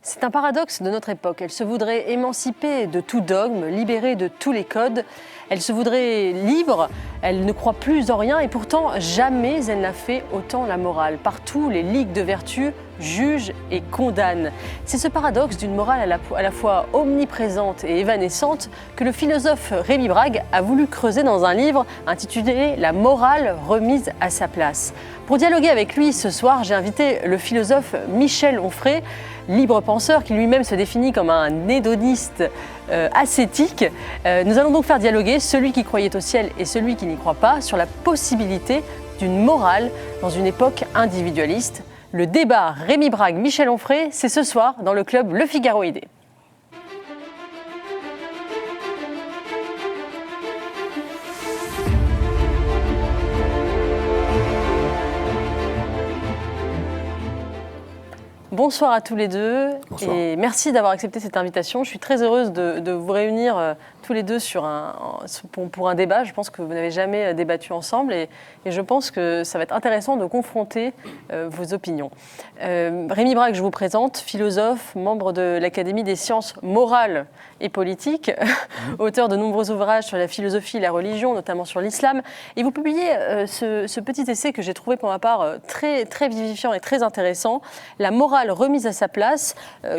C'est un paradoxe de notre époque. Elle se voudrait émancipée de tout dogme, libérée de tous les codes. Elle se voudrait libre, elle ne croit plus en rien et pourtant jamais elle n'a fait autant la morale. Partout, les ligues de vertu jugent et condamnent. C'est ce paradoxe d'une morale à la fois omniprésente et évanescente que le philosophe Rémi Brague a voulu creuser dans un livre intitulé « La morale remise à sa place ». Pour dialoguer avec lui ce soir, j'ai invité le philosophe Michel Onfray, libre penseur qui lui-même se définit comme un hédoniste ascétique. Nous allons donc faire dialoguer celui qui croyait au ciel et celui qui n'y croit pas sur la possibilité d'une morale dans une époque individualiste. Le débat Rémi Brague-Michel Onfray, c'est ce soir dans le club Le Figaro Idée. Bonsoir à tous les deux. Bonsoir. Et merci d'avoir accepté cette invitation. Je suis très heureuse de vous réunir tous les deux pour un débat. Je pense que vous n'avez jamais débattu ensemble et je pense que ça va être intéressant de confronter vos opinions. Rémi Brague, je vous présente, philosophe, membre de l'Académie des sciences morales et politiques, auteur de nombreux ouvrages sur la philosophie et la religion, notamment sur l'islam. Et vous publiez ce petit essai que j'ai trouvé pour ma part très, très vivifiant et très intéressant, La morale remise à sa place,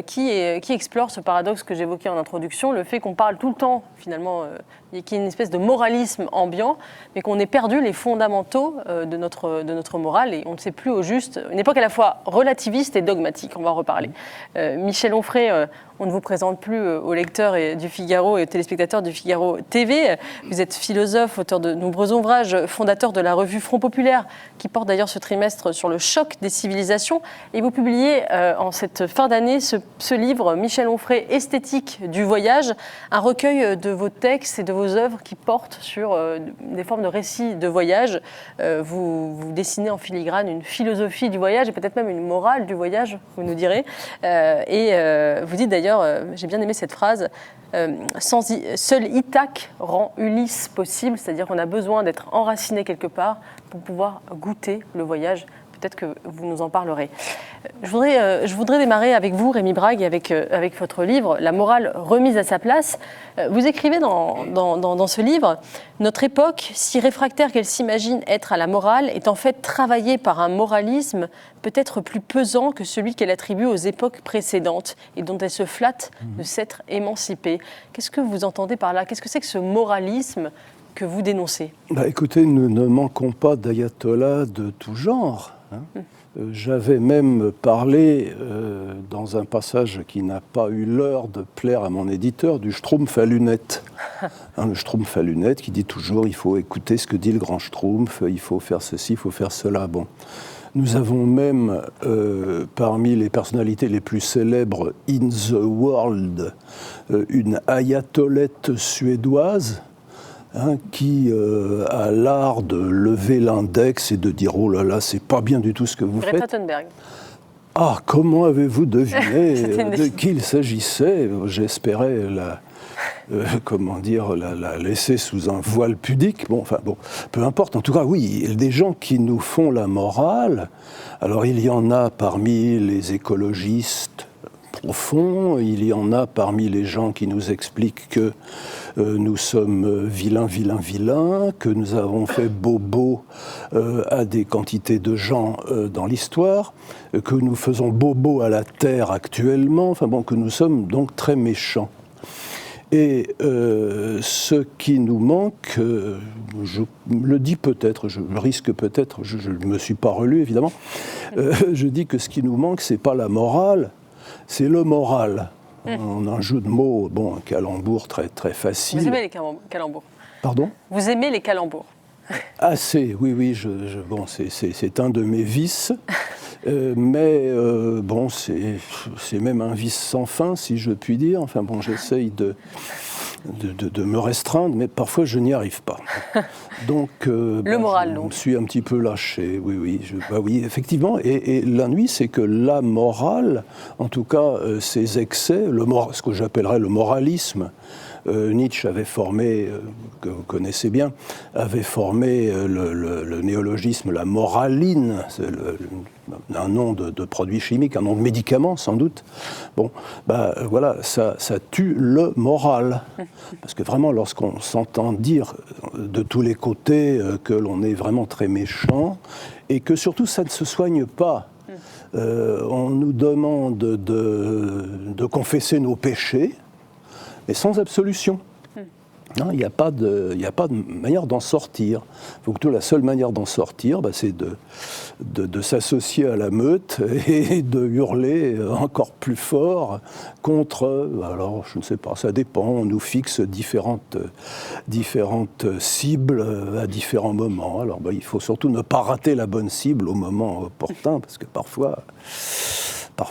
qui explore ce paradoxe que j'évoquais en introduction, le fait qu'on parle tout le temps, finalement, qu'il y ait une espèce de moralisme ambiant, mais qu'on ait perdu les fondamentaux de notre morale et on ne sait plus au juste, une époque à la fois relativiste et dogmatique, on va en reparler. Michel Onfray, on ne vous présente plus aux lecteurs du Figaro et aux téléspectateurs du Figaro TV. Vous êtes philosophe, auteur de nombreux ouvrages, fondateur de la revue Front Populaire, qui porte d'ailleurs ce trimestre sur le choc des civilisations. Et vous publiez en cette fin d'année ce livre, Michel Onfray, Esthétique du voyage, un recueil de vos textes et de vos œuvres qui portent sur des formes de récits de voyage. Vous dessinez en filigrane une philosophie du voyage et peut-être même une morale du voyage, vous nous direz. Vous dites d'ailleurs, j'ai bien aimé cette phrase, seul Ithaque rend Ulysse possible, c'est-à-dire qu'on a besoin d'être enraciné quelque part pour pouvoir goûter le voyage. Peut-être que vous nous en parlerez. Je voudrais démarrer avec vous, Rémi Brague, et avec votre livre, La morale remise à sa place. Vous écrivez dans ce livre, « Notre époque, si réfractaire qu'elle s'imagine être à la morale, est en fait travaillée par un moralisme peut-être plus pesant que celui qu'elle attribue aux époques précédentes et dont elle se flatte de s'être émancipée. » Qu'est-ce que vous entendez par là ? Qu'est-ce que c'est que ce moralisme que vous dénoncez ? Écoutez, nous ne manquons pas d'ayatollahs de tout genre. J'avais même parlé, dans un passage qui n'a pas eu l'heure de plaire à mon éditeur, du Schtroumpf à lunettes. Le Schtroumpf à lunettes qui dit toujours il faut écouter ce que dit le grand Schtroumpf, il faut faire ceci, il faut faire cela. Bon. Nous avons même, parmi les personnalités les plus célèbres in the world, une ayatollette suédoise, qui a l'art de lever l'index et de dire « Oh là là, c'est pas bien du tout ce que vous faites ». Greta Thunberg. Ah, comment avez-vous deviné de qui il s'agissait ? J'espérais la laisser sous un voile pudique. Bon, peu importe. En tout cas, oui, il y a des gens qui nous font la morale. Alors, il y en a parmi les écologistes profonds, il y en a parmi les gens qui nous expliquent que nous sommes vilains, que nous avons fait bobo à des quantités de gens dans l'histoire, que nous faisons bobo à la Terre actuellement, que nous sommes donc très méchants. Et ce qui nous manque, je le dis peut-être, je risque peut-être, je ne me suis pas relu évidemment, je dis que ce qui nous manque, c'est pas la morale, c'est le moral. On a un jeu de mots, un calembour très, très facile. Vous aimez les calembours ? Pardon ? Vous aimez les calembours ? Assez, oui, c'est un de mes vices. Mais c'est même un vice sans fin, si je puis dire. J'essaye de me restreindre, mais parfois je n'y arrive pas. Donc, le moral, donc. Je me suis un petit peu lâché, oui, effectivement. Et l'ennui, c'est que la morale, en tout cas, ces excès, ce que j'appellerais le moralisme, Nietzsche avait formé, que vous connaissez bien, avait formé le néologisme, la moraline, c'est un nom de produit chimique, un nom de médicament sans doute. Bon, voilà, ça tue le moral. Parce que vraiment, lorsqu'on s'entend dire de tous les côtés que l'on est vraiment très méchant, et que surtout ça ne se soigne pas. On nous demande de confesser nos péchés, mais sans absolution. Il n'y a pas de manière d'en sortir. La seule manière d'en sortir, c'est de s'associer à la meute et de hurler encore plus fort contre, alors je ne sais pas, ça dépend, on nous fixe différentes cibles à différents moments. Alors il faut surtout ne pas rater la bonne cible au moment opportun, parce que parfois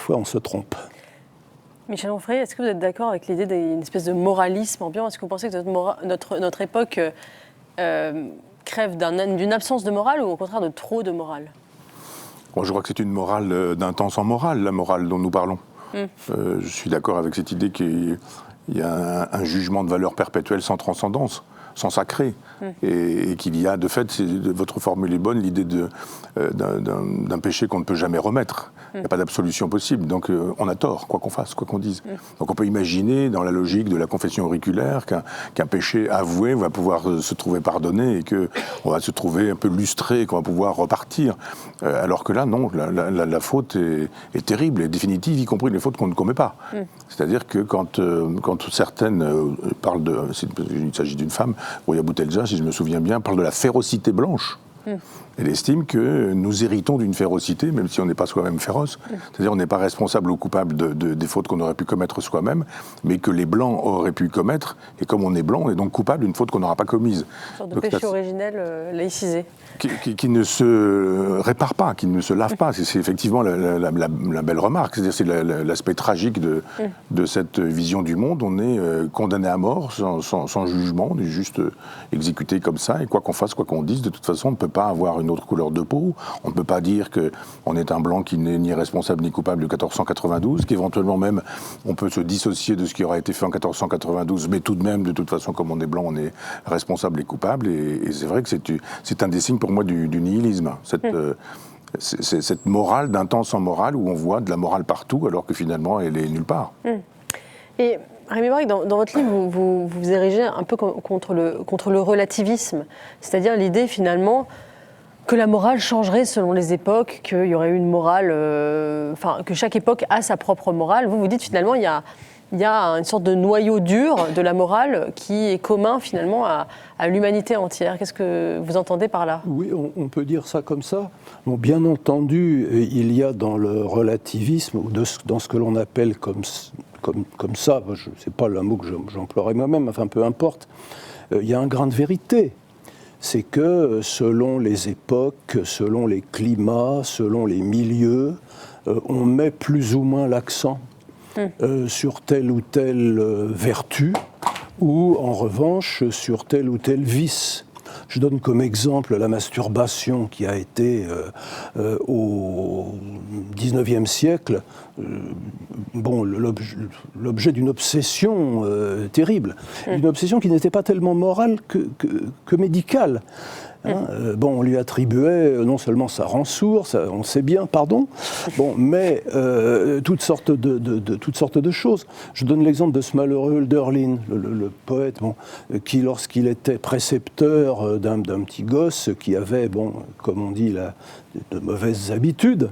on se trompe. Michel Onfray, est-ce que vous êtes d'accord avec l'idée d'une espèce de moralisme ambiant ? Est-ce que vous pensez que notre époque crève d'une absence de morale ou au contraire de trop de morale ? Bon, je crois que c'est une morale d'un temps sans morale, la morale dont nous parlons. Je suis d'accord avec cette idée qu'il y a un jugement de valeur perpétuelle sans transcendance, sans sacré, et qu'il y a, de fait, votre formule est bonne, l'idée d'un péché qu'on ne peut jamais remettre. Il n'y a pas d'absolution possible, donc on a tort, quoi qu'on fasse, quoi qu'on dise. Donc on peut imaginer, dans la logique de la confession auriculaire, qu'un péché avoué va pouvoir se trouver pardonné et qu'on va se trouver un peu lustré, qu'on va pouvoir repartir. Alors que là, non, la faute est terrible et définitive, y compris les fautes qu'on ne commet pas. C'est-à-dire que quand certaines parlent il s'agit d'une femme, Rouya Boutelja, si je me souviens bien, parle de la férocité blanche. Elle estime que nous héritons d'une férocité, même si on n'est pas soi-même féroce. C'est-à-dire on n'est pas responsable ou coupable des fautes qu'on aurait pu commettre soi-même, mais que les Blancs auraient pu commettre, et comme on est blanc, on est donc coupable d'une faute qu'on n'aura pas commise. Une sorte de péché originel laïcisé. Qui ne se répare pas, qui ne se lave pas. C'est effectivement la belle remarque. C'est-à-dire c'est l'aspect tragique de cette vision du monde. On est condamné à mort sans jugement, on est juste exécuté comme ça, et quoi qu'on fasse, quoi qu'on dise, de toute façon, on ne peut pas avoir une autre couleur de peau. On ne peut pas dire qu'on est un blanc qui n'est ni responsable ni coupable de 1492, qu'éventuellement même on peut se dissocier de ce qui aura été fait en 1492, mais tout de même, de toute façon, comme on est blanc, on est responsable et coupable. Et c'est vrai que c'est un des signes pour moi du nihilisme. Cette morale d'un temps sans morale où on voit de la morale partout alors que finalement elle est nulle part. Et Rémi Braque, dans votre livre, vous érigez un peu contre le relativisme, c'est-à-dire l'idée finalement que la morale changerait selon les époques, qu'il y aurait une morale, que chaque époque a sa propre morale. Vous dites finalement il y a une sorte de noyau dur de la morale qui est commun finalement à l'humanité entière. Qu'est-ce que vous entendez par là ? Oui, on peut dire ça comme ça. Bon, bien entendu, il y a dans le relativisme, ou dans ce que l'on appelle comme ça, je ne sais pas le mot que j'emploierais moi-même, enfin peu importe, il y a un grain de vérité. C'est que selon les époques, selon les climats, selon les milieux, on met plus ou moins l'accent sur telle ou telle vertu, ou en revanche sur tel ou tel vice. Je donne comme exemple la masturbation qui a été au XIXe siècle l'objet d'une obsession terrible, une obsession qui n'était pas tellement morale que médicale. On lui attribuait non seulement ça rend sourd, on sait bien, mais toutes sortes de choses. Je donne l'exemple de ce malheureux Hölderlin, le poète, qui lorsqu'il était précepteur d'un petit gosse qui avait, comme on dit, de mauvaises habitudes,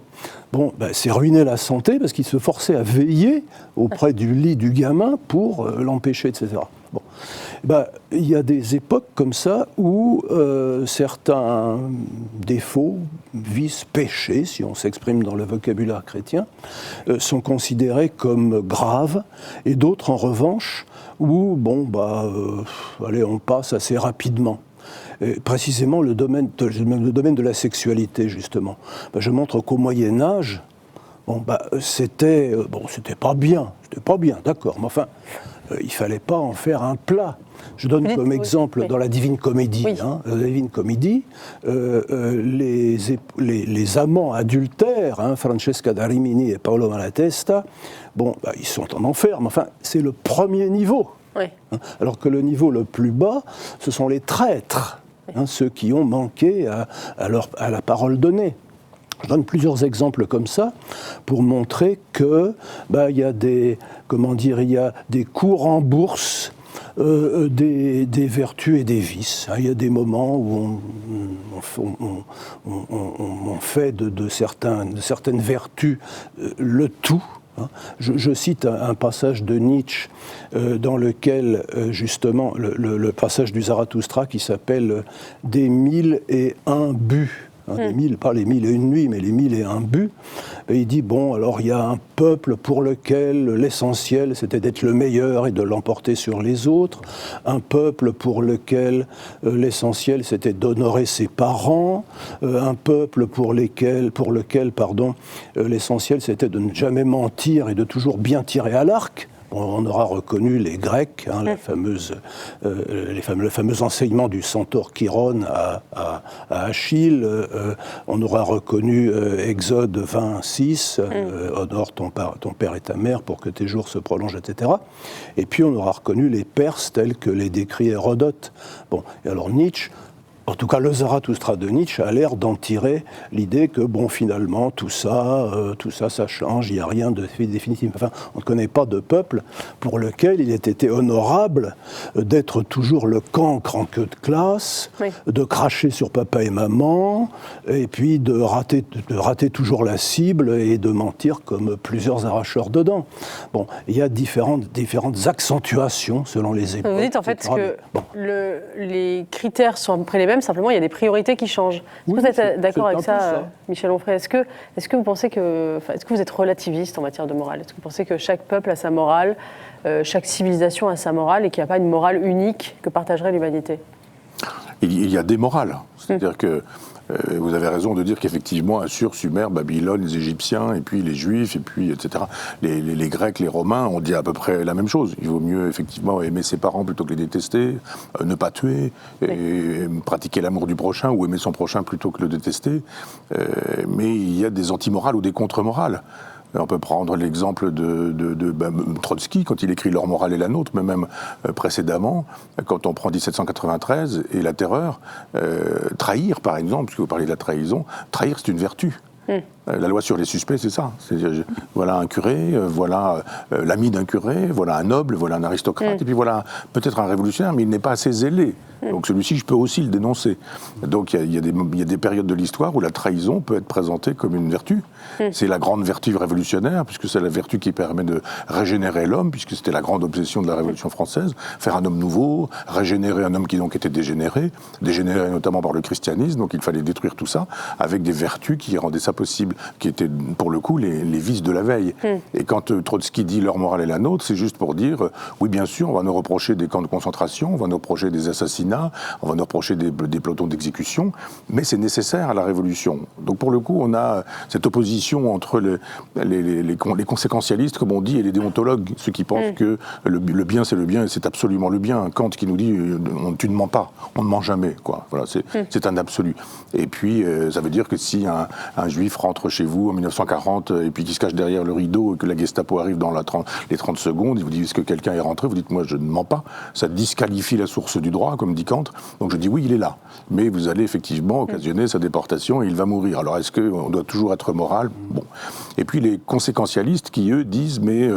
s'est ruiné la santé parce qu'il se forçait à veiller auprès du lit du gamin pour l'empêcher, etc. Il y a des époques comme ça où certains défauts, vices, péchés, si on s'exprime dans le vocabulaire chrétien, sont considérés comme graves, et d'autres en revanche où on passe assez rapidement. Et précisément le domaine de la sexualité, justement. Je montre qu'au Moyen-Âge, c'était pas bien, d'accord, mais enfin, il ne fallait pas en faire un plat. Je donne comme exemple dans la Divine Comédie. Oui. La Divine Comédie, les amants adultères, Francesca da Rimini et Paolo Malatesta, ils sont en enfer, mais enfin, c'est le premier niveau. Oui. Alors que le niveau le plus bas, ce sont les traîtres, ceux qui ont manqué à la parole donnée. Je donne plusieurs exemples comme ça pour montrer que il y a des cours en bourse, des vertus et des vices. Il y a des moments où on fait de certaines vertus le tout. Je cite un passage de Nietzsche dans lequel, justement, le passage du Zarathustra qui s'appelle « Des 1001 buts ». Les 1000, pas les 1001 nuits, mais les 1001 buts. Et il dit, alors il y a un peuple pour lequel l'essentiel c'était d'être le meilleur et de l'emporter sur les autres, un peuple pour lequel l'essentiel c'était d'honorer ses parents, un peuple pour lequel l'essentiel c'était de ne jamais mentir et de toujours bien tirer à l'arc. On aura reconnu les Grecs, le fameux enseignement du centaure Chiron à Achille. On aura reconnu Exode 26, honore ton père et ta mère pour que tes jours se prolongent, etc. Et puis on aura reconnu les Perses tels que les décrit Hérodote. Et alors Nietzsche, en tout cas, le Zarathustra de Nietzsche a l'air d'en tirer l'idée que, finalement, tout ça, ça change, il n'y a rien de définitif. Enfin, on ne connaît pas de peuple pour lequel il ait été honorable d'être toujours le cancre en queue de classe, de cracher sur papa et maman, et puis de rater toujours la cible et de mentir comme plusieurs arracheurs de dents. Il y a différentes accentuations selon les époques. Vous dites en fait que les critères sont à peu près les mêmes, simplement il y a des priorités qui changent. Est-ce que vous êtes d'accord avec ça, Michel Onfray ? Est-ce que vous pensez est-ce que vous êtes relativiste en matière de morale ? Est-ce que vous pensez que chaque peuple a sa morale, chaque civilisation a sa morale et qu'il n'y a pas une morale unique que partagerait l'humanité ? Il y a des morales. C'est-à-dire que vous avez raison de dire qu'effectivement, Assur, Sumer, Babylone, les Égyptiens, et puis les Juifs, et puis etc. Les Grecs, les Romains, on dit à peu près la même chose. Il vaut mieux effectivement aimer ses parents plutôt que les détester, ne pas tuer, et pratiquer l'amour du prochain ou aimer son prochain plutôt que le détester. Mais il y a des anti-morales ou des contre-morales. On peut prendre l'exemple de Trotsky, quand il écrit « Leur morale est la nôtre », mais même précédemment, quand on prend 1793 et la terreur, trahir par exemple, puisque vous parlez de la trahison, trahir c'est une vertu. La loi sur les suspects, c'est ça. C'est-à-dire, voilà un curé, voilà l'ami d'un curé, voilà un noble, voilà un aristocrate, et puis voilà peut-être un révolutionnaire, mais il n'est pas assez zélé. Donc celui-ci, je peux aussi le dénoncer. Donc il y a des périodes de l'histoire où la trahison peut être présentée comme une vertu. C'est la grande vertu révolutionnaire, puisque c'est la vertu qui permet de régénérer l'homme, puisque c'était la grande obsession de la Révolution française, faire un homme nouveau, régénérer un homme qui donc était dégénéré notamment par le christianisme, donc il fallait détruire tout ça, avec des vertus qui rendaient ça possible, qui étaient pour le coup les vices de la veille. Et quand Trotsky dit « leur morale est la nôtre », c'est juste pour dire oui bien sûr, on va nous reprocher des camps de concentration, on va nous reprocher des assassinats, on va nous reprocher des pelotons d'exécution, mais c'est nécessaire à la Révolution. Donc pour le coup, on a cette opposition entre les conséquentialistes, comme on dit, et les déontologues, ceux qui pensent que le bien c'est le bien et c'est absolument le bien. Kant qui nous dit tu ne mens pas, on ne ment jamais, quoi. Voilà, c'est un absolu. Et puis ça veut dire que si un juif rentre chez vous en 1940 et puis qui se cache derrière le rideau et que la Gestapo arrive dans les 30 secondes, il vous dit est-ce que quelqu'un est rentré ? Vous dites moi je ne mens pas. Ça disqualifie la source du droit, comme dit Kant. Donc je dis oui, il est là. Mais vous allez effectivement occasionner sa déportation et il va mourir. Alors est-ce qu'on doit toujours être moral ? Bon. Et puis les conséquentialistes qui eux disent mais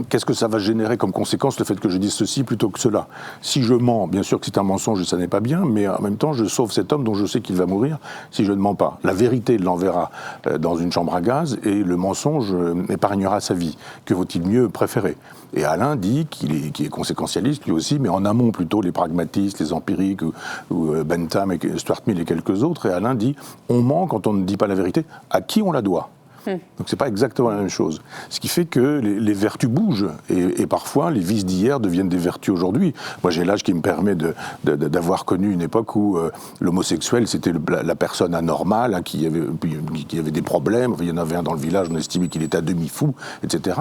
qu'est-ce que ça va générer comme conséquence le fait que je dise ceci plutôt que cela ? Si je mens, bien sûr que c'est un mensonge et ça n'est pas bien, mais en même temps je sauve cet homme dont je sais qu'il va mourir si je ne mens pas. La vérité l'enverra dans une chambre à gaz et le mensonge épargnera sa vie. Que vaut-il mieux préférer ? Et Alain dit qu'il est conséquentialiste lui aussi, mais en amont plutôt les pragmatistes, les empiriques, ou Bentham, et Stuart Mill et quelques autres. Et Alain dit on ment quand on ne dit pas la vérité. À qui on la doit ? Donc c'est pas exactement la même chose. Ce qui fait que les vertus bougent et parfois les vices d'hier deviennent des vertus aujourd'hui. Moi j'ai l'âge qui me permet d'avoir connu une époque où l'homosexuel c'était la personne anormale hein, qui avait des problèmes. Enfin, il y en avait un dans le village, on estimait qu'il était à demi fou, etc.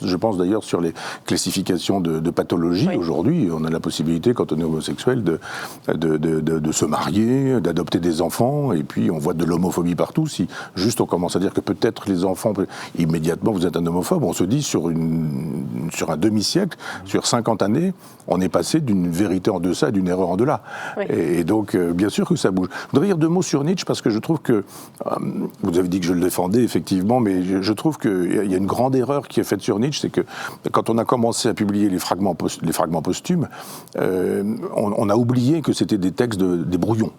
Je pense d'ailleurs sur les classifications de pathologies. Oui. Aujourd'hui, on a la possibilité quand on est homosexuel de se marier, d'adopter des enfants et puis on voit de l'homophobie partout. Si juste on commence à dire que peut-être peut-être les enfants, immédiatement vous êtes un homophobe. On se dit sur un demi-siècle, sur 50 années, on est passé d'une vérité en deçà et d'une erreur en delà. Oui. Et donc, bien sûr que ça bouge. Je voudrais dire 2 mots sur Nietzsche, parce que je trouve que, vous avez dit que je le défendais, effectivement, mais je trouve qu'il y a une grande erreur qui est faite sur Nietzsche, c'est que quand on a commencé à publier les fragments posthumes, on a oublié que c'était des textes, des brouillons,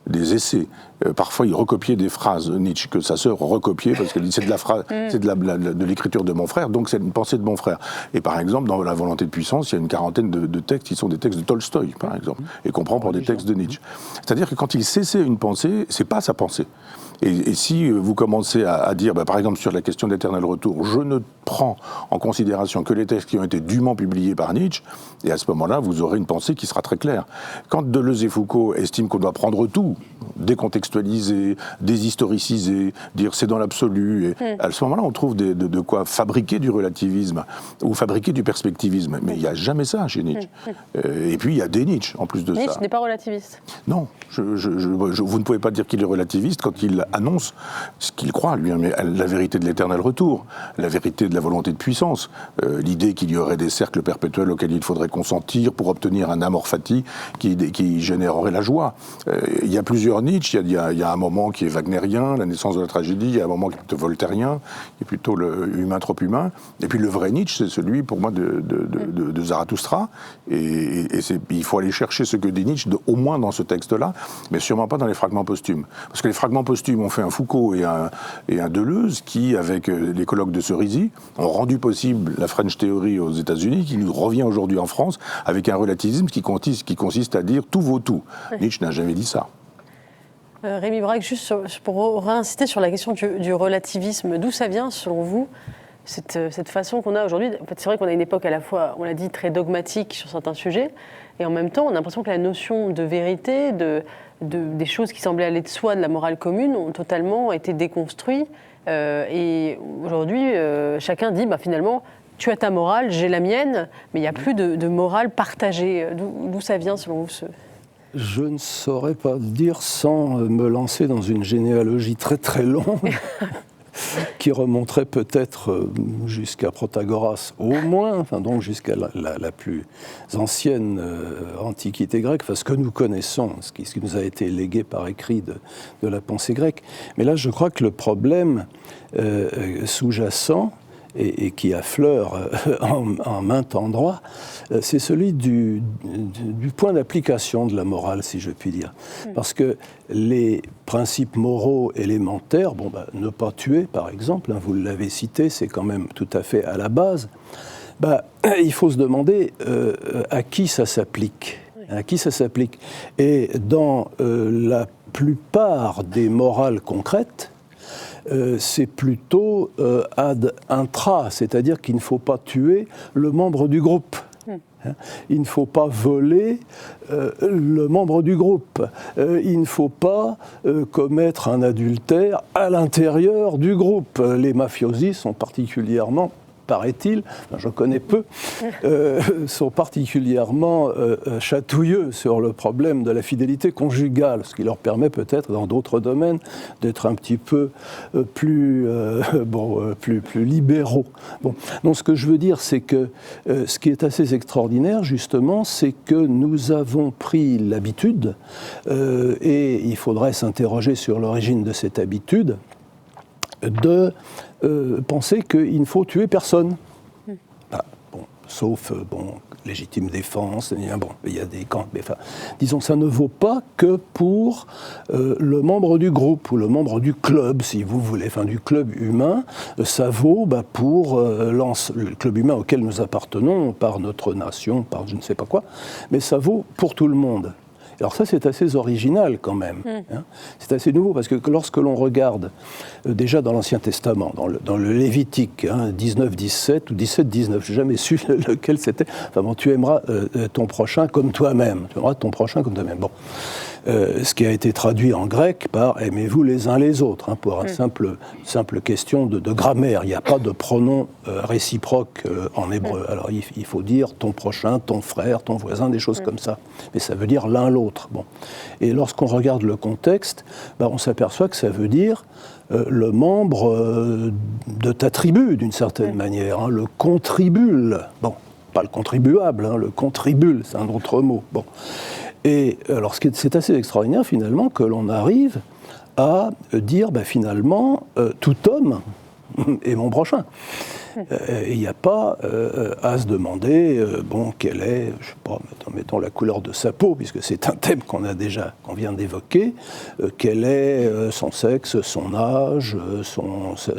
des essais. Parfois, il recopiait des phrases, Nietzsche, que sa sœur recopiait, parce qu'elle dit c'est de la phrase, c'est de l'écriture de mon frère, donc c'est une pensée de mon frère. Et par exemple, dans La volonté de puissance, il y a une quarantaine de textes qui sont des textes de Tolstoï, par exemple, et qu'on prend pour des textes de Nietzsche. C'est-à-dire que quand il cessait une pensée, c'est pas sa pensée. Et si vous commencez à dire, par exemple sur la question de l'éternel retour, je ne prends en considération que les textes qui ont été dûment publiés par Nietzsche, et à ce moment-là, vous aurez une pensée qui sera très claire. Quand Deleuze et Foucault estiment qu'on doit prendre tout, décontextualiser, déshistoriciser, dire c'est dans l'absolu, et à ce moment-là, on trouve de quoi fabriquer du relativisme ou fabriquer du perspectivisme. Mais il n'y a jamais ça chez Nietzsche. Et puis il y a des Nietzsche en plus de ça. Nietzsche n'est pas relativiste. Non, vous ne pouvez pas dire qu'il est relativiste quand il annonce ce qu'il croit, lui, mais la vérité de l'éternel retour, la vérité de la volonté de puissance, l'idée qu'il y aurait des cercles perpétuels auxquels il faudrait consentir pour obtenir un amor fati qui générerait la joie. Il y a plusieurs Nietzsche, il y a un moment qui est wagnérien, la naissance de la tragédie, il y a un moment qui est plutôt voltairien, qui est plutôt le humain trop humain, et puis le vrai Nietzsche, c'est celui, pour moi, de Zarathustra, et il faut aller chercher ce que dit Nietzsche, au moins dans ce texte-là, mais sûrement pas dans les fragments posthumes. Parce que les fragments posthumes ont fait un Foucault et un Deleuze qui, avec les colloques de Cerisy, ont rendu possible la French Theory aux États-Unis, qui nous revient aujourd'hui en France avec un relativisme qui consiste à dire tout vaut tout. Oui. Nietzsche n'a jamais dit ça. Rémi Braque, juste pour réinsister sur la question du relativisme, d'où ça vient selon vous cette façon qu'on a aujourd'hui? En fait, c'est vrai qu'on a une époque à la fois, on l'a dit, très dogmatique sur certains sujets, et en même temps, on a l'impression que la notion de vérité, des choses qui semblaient aller de soi, de la morale commune, ont totalement été déconstruites. Et aujourd'hui, chacun dit, finalement, tu as ta morale, j'ai la mienne, mais il n'y a plus de morale partagée. D'où ça vient, selon vous Je ne saurais pas dire sans me lancer dans une généalogie très très longue qui remonterait peut-être jusqu'à Protagoras au moins, donc jusqu'à la plus ancienne antiquité grecque, ce que nous connaissons, ce qui nous a été légué par écrit de la pensée grecque. Mais là, je crois que le problème sous-jacent et qui affleure en maint endroit, c'est celui du point d'application de la morale, si je puis dire. Parce que les principes moraux élémentaires, ne pas tuer, par exemple, vous l'avez cité, c'est quand même tout à fait à la base, il faut se demander à qui ça s'applique. À qui ça s'applique. Et dans la plupart des morales concrètes, c'est plutôt ad intra, c'est-à-dire qu'il ne faut pas tuer le membre du groupe. Il ne faut pas voler le membre du groupe. Il ne faut pas commettre un adultère à l'intérieur du groupe. Les mafiosi sont particulièrement, paraît-il, je connais peu, sont particulièrement chatouilleux sur le problème de la fidélité conjugale, ce qui leur permet peut-être dans d'autres domaines d'être un petit peu plus libéraux. Donc ce que je veux dire, c'est que ce qui est assez extraordinaire, justement, c'est que nous avons pris l'habitude, et il faudrait s'interroger sur l'origine de cette habitude, de penser qu'il ne faut tuer personne. Sauf légitime défense, il y a des camps, mais disons, ça ne vaut pas que pour le membre du groupe ou le membre du club, si vous voulez, du club humain, ça vaut pour le club humain auquel nous appartenons, par notre nation, par je ne sais pas quoi, mais ça vaut pour tout le monde. Alors ça, c'est assez original quand même. C'est assez nouveau, parce que lorsque l'on regarde, déjà dans l'Ancien Testament, dans le Lévitique, 19-17 ou 17-19, je n'ai jamais su lequel c'était, tu aimeras ton prochain comme toi-même. Tu aimeras ton prochain comme toi-même. ce qui a été traduit en grec par « aimez-vous les uns les autres », pour une simple question de grammaire. Il n'y a pas de pronom réciproque en hébreu. Alors il faut dire ton prochain, ton frère, ton voisin, des choses comme ça. Mais ça veut dire l'un l'autre. Bon. Et lorsqu'on regarde le contexte, on s'aperçoit que ça veut dire le membre de ta tribu, d'une certaine manière, le contribule. Bon, pas le contribuable, le contribule, c'est un autre mot. Bon. Et alors, c'est assez extraordinaire, finalement, que l'on arrive à dire, finalement, tout homme est mon prochain. Il n'y a pas à se demander, quelle est, je sais pas, mettons la couleur de sa peau, puisque c'est un thème qu'on vient d'évoquer, quel est son sexe, son âge,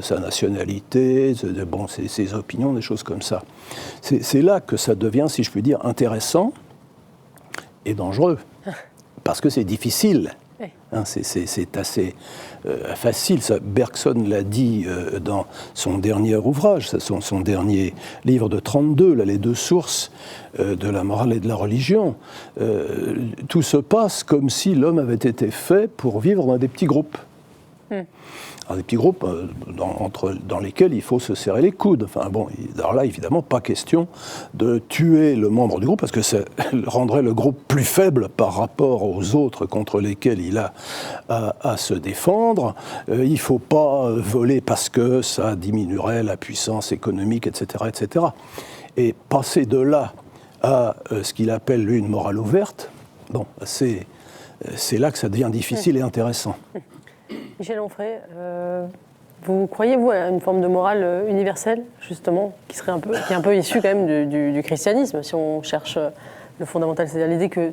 sa nationalité, ses opinions, des choses comme ça. C'est là que ça devient, si je puis dire, intéressant et dangereux, parce que c'est difficile. C'est assez facile. Bergson l'a dit dans son dernier ouvrage, son dernier livre de 32, les deux sources de la morale et de la religion. Tout se passe comme si l'homme avait été fait pour vivre dans des petits groupes. Alors, des petits groupes dans lesquels il faut se serrer les coudes. Alors là, évidemment, pas question de tuer le membre du groupe, parce que ça rendrait le groupe plus faible par rapport aux autres contre lesquels il a à se défendre. Il ne faut pas voler parce que ça diminuerait la puissance économique, etc., etc. Et passer de là à ce qu'il appelle, lui, une morale ouverte, c'est là que ça devient difficile et intéressant. Michel Onfray, vous croyez, vous, à une forme de morale universelle, justement, qui est un peu issue quand même du christianisme, si on cherche le fondamental, c'est-à-dire l'idée que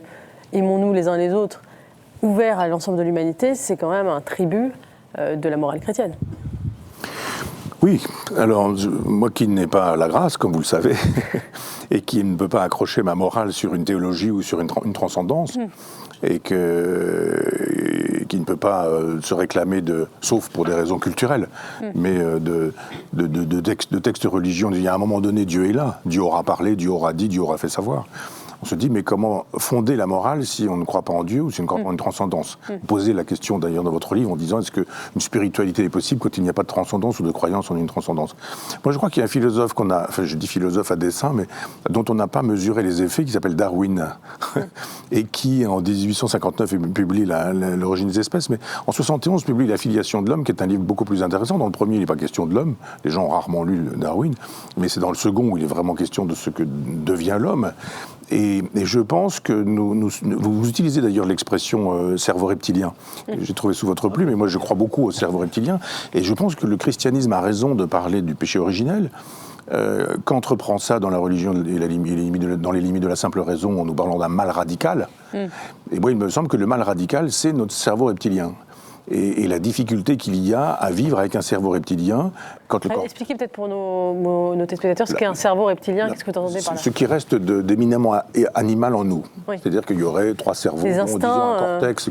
aimons-nous les uns les autres, ouvert à l'ensemble de l'humanité, c'est quand même un tribut de la morale chrétienne. Oui, alors moi qui n'ai pas la grâce, comme vous le savez, et qui ne peut pas accrocher ma morale sur une théologie ou sur une transcendance, et qui ne peut pas se réclamer sauf pour des raisons culturelles, mais de textes religieux. Il y a un moment donné, Dieu est là, Dieu aura parlé, Dieu aura dit, Dieu aura fait savoir. On se dit, mais comment fonder la morale si on ne croit pas en Dieu ou si on ne croit pas en une transcendance ? Vous posez la question d'ailleurs dans votre livre en disant, est-ce qu'une spiritualité est possible quand il n'y a pas de transcendance ou de croyance en une transcendance ? Moi je crois qu'il y a un philosophe je dis philosophe à dessein, mais dont on n'a pas mesuré les effets, qui s'appelle Darwin, et qui en 1859 publie l'origine des espèces, mais en 71 publie La filiation de l'homme, qui est un livre beaucoup plus intéressant. Dans le premier, il n'est pas question de l'homme, les gens ont rarement lu Darwin, mais c'est dans le second où il est vraiment question de ce que devient l'homme. Et je pense que vous utilisez d'ailleurs l'expression cerveau reptilien. J'ai trouvé sous votre plume, mais moi je crois beaucoup au cerveau reptilien. Et je pense que le christianisme a raison de parler du péché originel. Qu'entreprend ça dans la religion et dans les limites de la simple raison, en nous parlant d'un mal radical. Et moi il me semble que le mal radical, c'est notre cerveau reptilien. Et la difficulté qu'il y a à vivre avec un cerveau reptilien quand le corps... Expliquez peut-être pour nos téléspectateurs ce qu'est un cerveau reptilien, qu'est-ce que vous entendez par là ? Ce qui reste d'éminemment animal en nous. Oui. C'est-à-dire qu'il y aurait 3 cerveaux, disons un cortex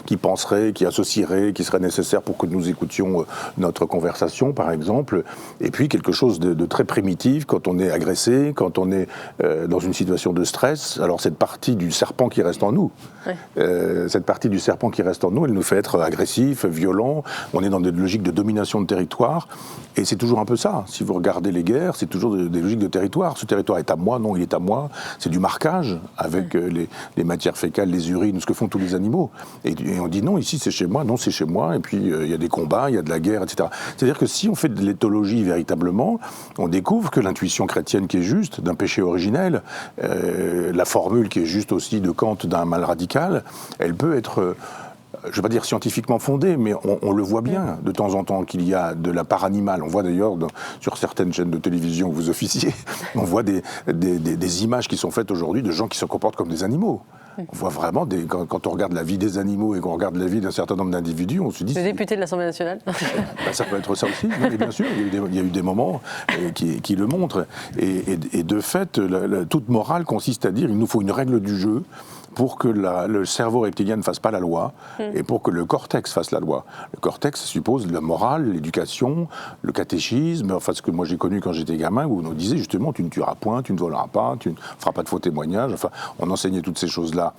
qui penserait, qui associerait, qui serait nécessaire pour que nous écoutions notre conversation, par exemple. Et puis quelque chose de très primitif quand on est agressé, quand on est dans une situation de stress. Alors cette partie du serpent qui reste en nous, elle nous fait être agressifs, violents, on est dans des logiques de domination de territoire, et c'est toujours un peu ça. Si vous regardez les guerres, c'est toujours des logiques de territoire. Ce territoire est à moi, non, il est à moi. C'est du marquage avec les matières fécales, les urines, ce que font tous les animaux. Et on dit non, ici c'est chez moi, non, c'est chez moi, et puis il y a des combats, il y a de la guerre, etc. C'est-à-dire que si on fait de l'éthologie véritablement, on découvre que l'intuition chrétienne qui est juste, d'un péché originel, la formule qui est juste aussi de Kant d'un mal radical, elle peut être... je ne vais pas dire scientifiquement fondée, mais on le voit bien de temps en temps qu'il y a de la part animale. On voit d'ailleurs sur certaines chaînes de télévision où vous officiez, on voit des images qui sont faites aujourd'hui de gens qui se comportent comme des animaux. On voit vraiment, quand on regarde la vie des animaux et qu'on regarde la vie d'un certain nombre d'individus, on se dit... Le député de l'Assemblée nationale. Ça peut être ça aussi, mais bien sûr, il y a eu des moments qui le montrent. Et de fait, toute morale consiste à dire il nous faut une règle du jeu pour que le cerveau reptilien ne fasse pas la loi et pour que le cortex fasse la loi. Le cortex suppose la morale, l'éducation, le catéchisme, enfin ce que moi j'ai connu quand j'étais gamin, où on nous disait justement tu ne tueras point, tu ne voleras pas, tu ne feras pas de faux témoignages. Enfin, on enseignait toutes ces choses-là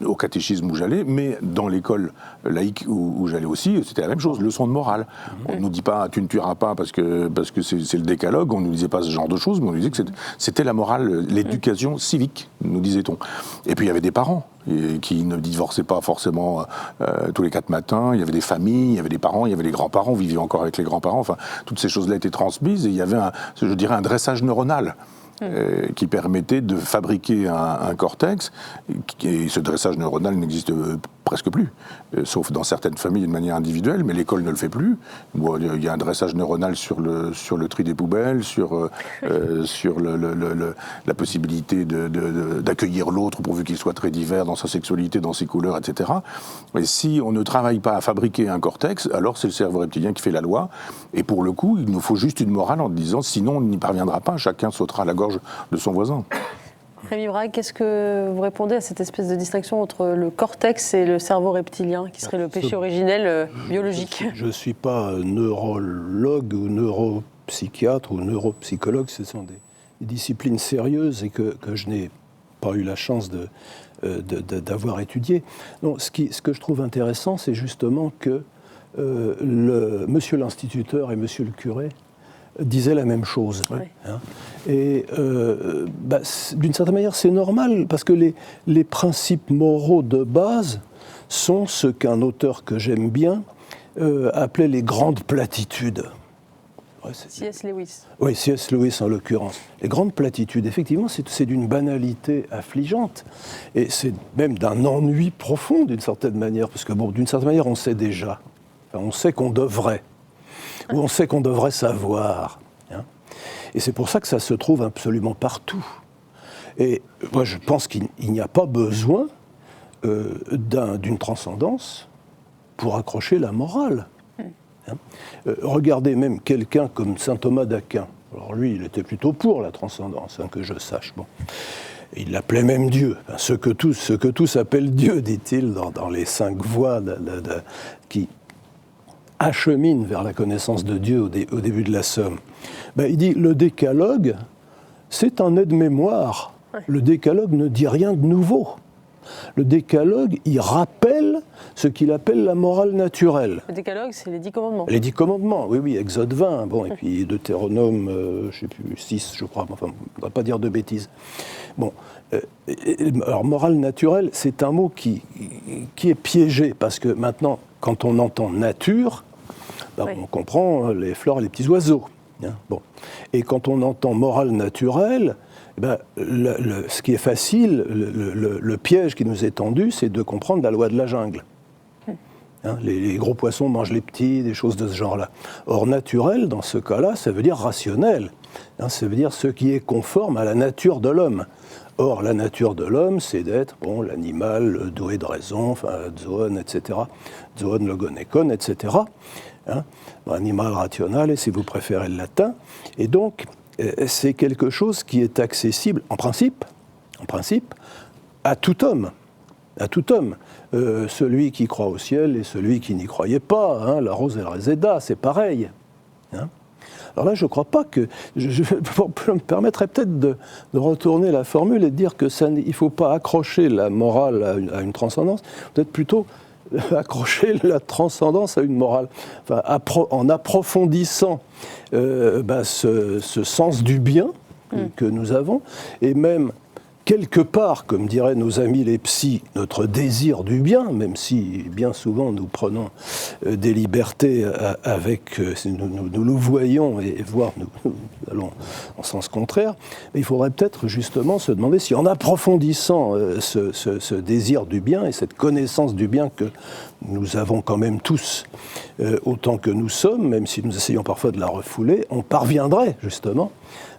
au catéchisme où j'allais, mais dans l'école laïque où j'allais aussi, c'était la même chose, leçon de morale. On ne nous dit pas tu ne tueras pas parce que c'est le décalogue, on ne nous disait pas ce genre de choses, mais on nous disait que c'était la morale, l'éducation civique, nous disait-on. Et puis il y avait des parents qui ne divorçaient pas forcément tous les 4 matins, il y avait des familles, il y avait des parents, il y avait les grands-parents, on vivait encore avec les grands-parents, enfin toutes ces choses-là étaient transmises et il y avait un dressage neuronal. Qui permettait de fabriquer un cortex, et ce dressage neuronal n'existe presque plus, sauf dans certaines familles de manière individuelle, mais l'école ne le fait plus. Bon, il y a un dressage neuronal sur le tri des poubelles, sur la possibilité d'accueillir l'autre pourvu qu'il soit très divers dans sa sexualité, dans ses couleurs, etc. Et si on ne travaille pas à fabriquer un cortex, alors c'est le cerveau reptilien qui fait la loi, et pour le coup, il nous faut juste une morale en disant sinon on n'y parviendra pas, chacun sautera à la gorge de son voisin. Rémi Brague, qu'est-ce que vous répondez à cette espèce de distinction entre le cortex et le cerveau reptilien, qui serait le péché originel biologique ? Je ne suis pas neurologue ou neuropsychiatre ou neuropsychologue, ce sont des disciplines sérieuses et que je n'ai pas eu la chance d'avoir étudié. Non, ce que je trouve intéressant, c'est justement que monsieur l'instituteur et monsieur le curé disaient la même chose. Oui. Hein. Et d'une certaine manière, c'est normal, parce que les principes moraux de base sont ce qu'un auteur que j'aime bien appelait les grandes platitudes. Ouais, C.S. Lewis. Oui, C.S. Lewis en l'occurrence. Les grandes platitudes, effectivement, c'est d'une banalité affligeante. Et c'est même d'un ennui profond, d'une certaine manière. Parce que, bon, d'une certaine manière, on sait déjà. Enfin, on sait qu'on devrait. Ou on sait qu'on devrait savoir. Hein. Et c'est pour ça que ça se trouve absolument partout. Et moi, je pense qu'il n'y a pas besoin d'une transcendance pour accrocher la morale. Hein. Regardez même quelqu'un comme saint Thomas d'Aquin. Alors lui, il était plutôt pour la transcendance, hein, que je sache. Bon. Il l'appelait même Dieu. Enfin, ce que tous appellent Dieu, dit-il, dans les 5 voies qui achemine vers la connaissance de Dieu au début de la Somme. Il dit, le décalogue, c'est un aide-mémoire. Ouais. Le décalogue ne dit rien de nouveau. Le décalogue, il rappelle ce qu'il appelle la morale naturelle. Le décalogue, c'est les 10 commandements. Les 10 commandements, oui, Exode 20, bon, et puis Deutéronome, je ne sais plus, 6, je crois, enfin, on ne va pas dire de bêtises. Bon, alors morale naturelle, c'est un mot qui est piégé, parce que maintenant, quand on entend nature, oui. On comprend les fleurs et les petits oiseaux. Hein, bon. Et quand on entend morale naturelle, ce qui est facile, le piège qui nous est tendu, c'est de comprendre la loi de la jungle. Hein, les gros poissons mangent les petits, des choses de ce genre-là. Or, naturel, dans ce cas-là, ça veut dire rationnel. Hein, ça veut dire ce qui est conforme à la nature de l'homme. Or, la nature de l'homme, c'est d'être l'animal doué de raison, enfin, zoon, etc. Zoon, logon, ekon, etc. Hein, animal rationnel, si vous préférez le latin. Et donc, c'est quelque chose qui est accessible, en principe, à tout homme. À tout homme. Celui qui croit au ciel et celui qui n'y croyait pas. Hein, la rose et la réséda, c'est pareil. Hein. Alors là, je ne crois pas que... Je me permettrais peut-être de retourner la formule et de dire qu'il ne faut pas accrocher la morale à une transcendance, peut-être plutôt accrocher la transcendance à une morale. Enfin, en approfondissant ce sens du bien que nous avons, et même quelque part, comme diraient nos amis les psys, notre désir du bien, même si bien souvent nous prenons des libertés avec, nous le voyons et voire nous allons en sens contraire, mais il faudrait peut-être justement se demander si en approfondissant ce désir du bien et cette connaissance du bien que nous avons quand même tous autant que nous sommes, même si nous essayons parfois de la refouler, on parviendrait justement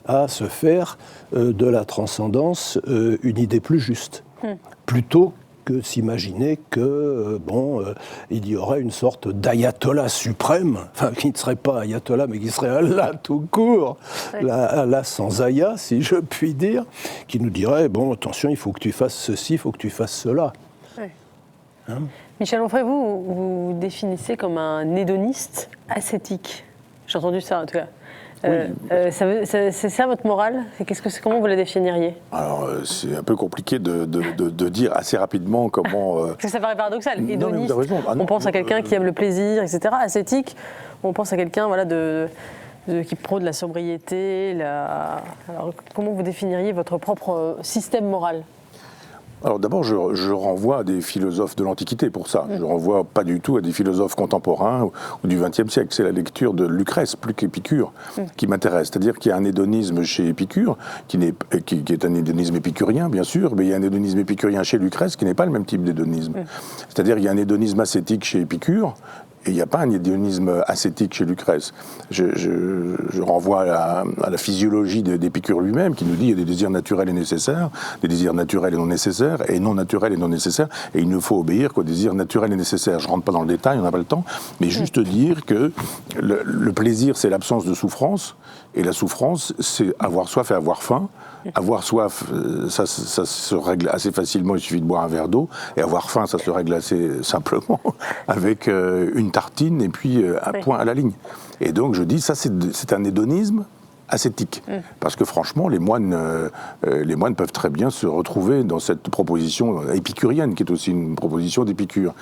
à se faire de la transcendance une idée plus juste, plutôt que s'imaginer que, il y aurait une sorte d'ayatollah suprême, enfin, qui ne serait pas ayatollah, mais qui serait Allah tout court, Allah sans ayah, si je puis dire, qui nous dirait, bon, attention, il faut que tu fasses ceci, il faut que tu fasses cela. Ouais. Hein ? Michel Onfray, vous définissez comme un hédoniste ascétique. J'ai entendu ça, en tout cas. C'est ça votre morale ? Comment vous la définiriez ? Alors, c'est un peu compliqué de dire assez rapidement comment... Parce que ça paraît paradoxal. Non, Hédoniste, mais vous avez raison. on pense à quelqu'un qui aime le plaisir, etc. Ascétique, on pense à quelqu'un qui prône la sobriété. Alors, comment vous définiriez votre propre système moral ? Alors d'abord, je renvoie à des philosophes de l'Antiquité pour ça. Je renvoie pas du tout à des philosophes contemporains ou du XXe siècle. C'est la lecture de Lucrèce, plus qu'Épicure, qui m'intéresse. C'est-à-dire qu'il y a un hédonisme chez Épicure, qui est un hédonisme épicurien, bien sûr, mais il y a un hédonisme épicurien chez Lucrèce qui n'est pas le même type d'hédonisme. C'est-à-dire qu'il y a un hédonisme ascétique chez Épicure, et il n'y a pas un hédonisme ascétique chez Lucrèce. Je renvoie à la physiologie d'Épicure lui-même, qui nous dit qu'il y a des désirs naturels et nécessaires, des désirs naturels et non nécessaires, et non naturels et non nécessaires, et il ne faut obéir qu'aux désirs naturels et nécessaires. Je ne rentre pas dans le détail, on n'a pas le temps, mais juste dire que le plaisir, c'est l'absence de souffrance, et la souffrance, c'est avoir soif et avoir faim. Avoir soif, ça se règle assez facilement, il suffit de boire un verre d'eau, et avoir faim, ça se règle assez simplement, avec une tartine et puis un point à la ligne. Et donc je dis, ça c'est un hédonisme ascétique. Parce que franchement, les moines peuvent très bien se retrouver dans cette proposition épicurienne, qui est aussi une proposition d'Épicure.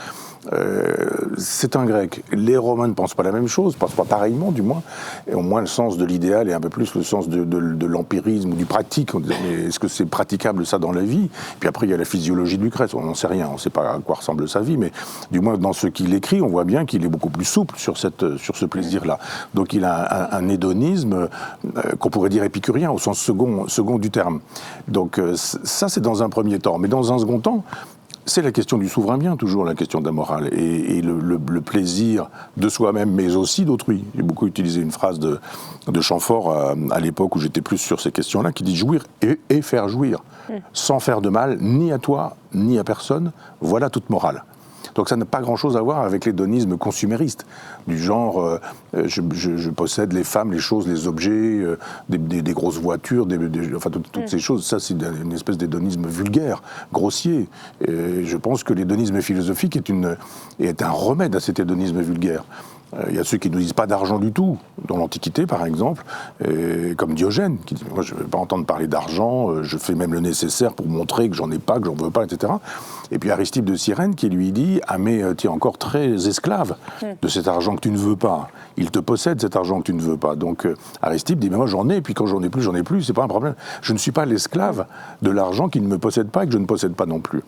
C'est un grec. Les Romains ne pensent pas la même chose, ne pensent pas pareillement du moins, et ont moins le sens de l'idéal et un peu plus le sens de l'empirisme ou du pratique. On dit, mais est-ce que c'est praticable ça dans la vie ? Puis après il y a la physiologie de Lucrèce, on n'en sait rien, on ne sait pas à quoi ressemble sa vie, mais du moins dans ce qu'il écrit, on voit bien qu'il est beaucoup plus souple sur ce plaisir-là. Donc il a un hédonisme qu'on pourrait dire épicurien au sens second du terme. Donc ça c'est dans un premier temps, mais dans un second temps, c'est la question du souverain bien, toujours la question de la morale, et le plaisir de soi-même, mais aussi d'autrui. J'ai beaucoup utilisé une phrase de Chamfort à l'époque où j'étais plus sur ces questions-là, qui dit « jouir et faire jouir, sans faire de mal ni à toi, ni à personne, voilà toute morale ». Donc ça n'a pas grand-chose à voir avec l'hédonisme consumériste, du genre je possède les femmes, les choses, les objets, des grosses voitures, enfin toutes ces choses. Ça, c'est une espèce d'hédonisme vulgaire, grossier. Et je pense que l'hédonisme philosophique est un remède à cet hédonisme vulgaire. Il y a ceux qui ne disent pas d'argent du tout, dans l'Antiquité par exemple, comme Diogène, qui dit « moi je ne veux pas entendre parler d'argent, je fais même le nécessaire pour montrer que j'en ai pas, que j'en veux pas, etc. » Et puis Aristippe de Cyrène qui lui dit « ah mais tu es encore très esclave de cet argent que tu ne veux pas, il te possède cet argent que tu ne veux pas. » Donc Aristippe dit « mais moi j'en ai, puis quand j'en ai plus, c'est pas un problème. Je ne suis pas l'esclave de l'argent qui ne me possède pas et que je ne possède pas non plus. »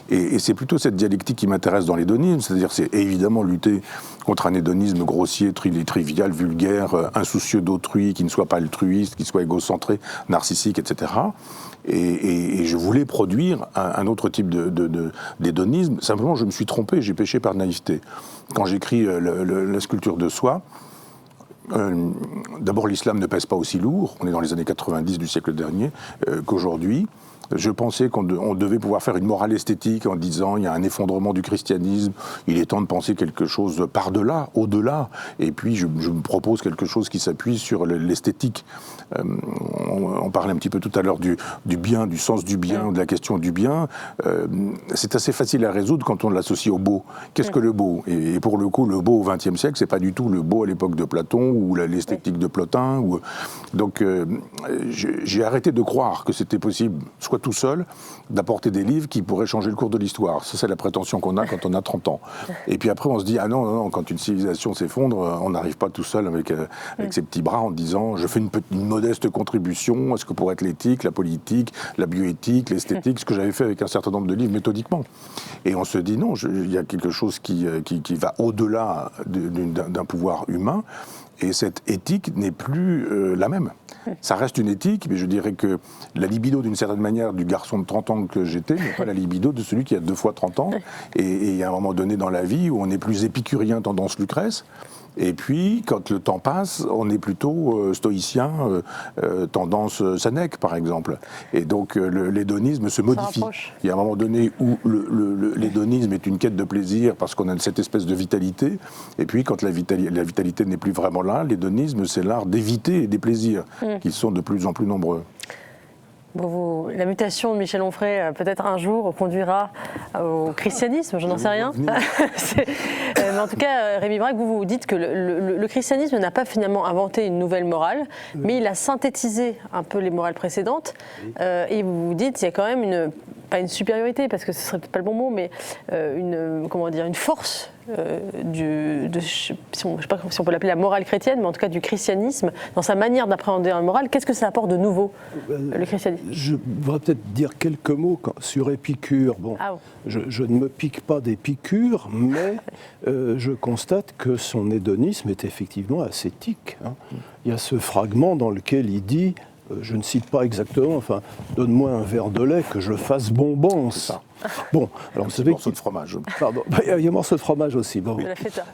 Et c'est plutôt cette dialectique qui m'intéresse dans l'hédonisme, c'est-à-dire c'est évidemment lutter contre un hédonisme grossier, trivial, vulgaire, insoucieux d'autrui, qui ne soit pas altruiste, qui soit égocentré, narcissique, etc. Et je voulais produire un autre type d'hédonisme. Simplement, je me suis trompé, j'ai péché par naïveté. Quand j'écris la sculpture de soi, d'abord l'islam ne pèse pas aussi lourd, on est dans les années 90 du siècle dernier, qu'aujourd'hui. Je pensais qu'on devait pouvoir faire une morale esthétique en disant il y a un effondrement du christianisme, il est temps de penser quelque chose par-delà, au-delà, et puis je me propose quelque chose qui s'appuie sur l'esthétique. On parlait un petit peu tout à l'heure du bien, du sens du bien, de la question du bien. C'est assez facile à résoudre quand on l'associe au beau. Qu'est-ce que le beau ? Et pour le coup, le beau au XXe siècle, c'est pas du tout le beau à l'époque de Platon ou l'esthétique de Plotin. Donc j'ai arrêté de croire que c'était possible, soit tout seul, d'apporter des livres qui pourraient changer le cours de l'histoire. Ça, c'est la prétention qu'on a quand on a 30 ans. Et puis après, on se dit, ah non, quand une civilisation s'effondre, on n'arrive pas tout seul avec ses petits bras en disant, je fais une modeste contribution à ce que pourrait être l'éthique, la politique, la bioéthique, l'esthétique, ce que j'avais fait avec un certain nombre de livres méthodiquement. Et on se dit, non, il y a quelque chose qui va au-delà d'un pouvoir humain, et cette éthique n'est plus la même. Ça reste une éthique, mais je dirais que la libido, d'une certaine manière, du garçon de 30 ans que j'étais, n'est pas la libido de celui qui a 2 fois 30 ans. Et il y a un moment donné dans la vie où on est plus épicurien, tendance Lucrèce, Et puis, quand le temps passe, on est plutôt stoïcien, tendance Sénèque, par exemple. Et donc, l'hédonisme se modifie. Il y a un moment donné où l'hédonisme est une quête de plaisir parce qu'on a cette espèce de vitalité. Et puis, quand la vitalité n'est plus vraiment là, l'hédonisme, c'est l'art d'éviter des plaisirs qui sont de plus en plus nombreux. Bon, la mutation de Michel Onfray, peut-être un jour, conduira au christianisme, je n'en sais rien. Mais en tout cas, Rémi Braque, vous dites que le christianisme n'a pas finalement inventé une nouvelle morale, mais il a synthétisé un peu les morales précédentes. Et vous dites qu'il y a quand même pas une supériorité, parce que ce ne serait peut-être pas le bon mot, mais une force je ne sais pas si on peut l'appeler la morale chrétienne, mais en tout cas du christianisme, dans sa manière d'appréhender la morale. Qu'est-ce que ça apporte de nouveau, le christianisme ? Je voudrais peut-être dire quelques mots sur Épicure. Bon, je ne me pique pas d'Épicure, mais je constate que son hédonisme est effectivement ascétique. Il y a ce fragment dans lequel il dit, je ne cite pas exactement, enfin, donne-moi un verre de lait que je fasse bonbonce. Bon, alors vous savez morceau de fromage. Pardon, il y a un morceau de fromage aussi. Bon. De la feta.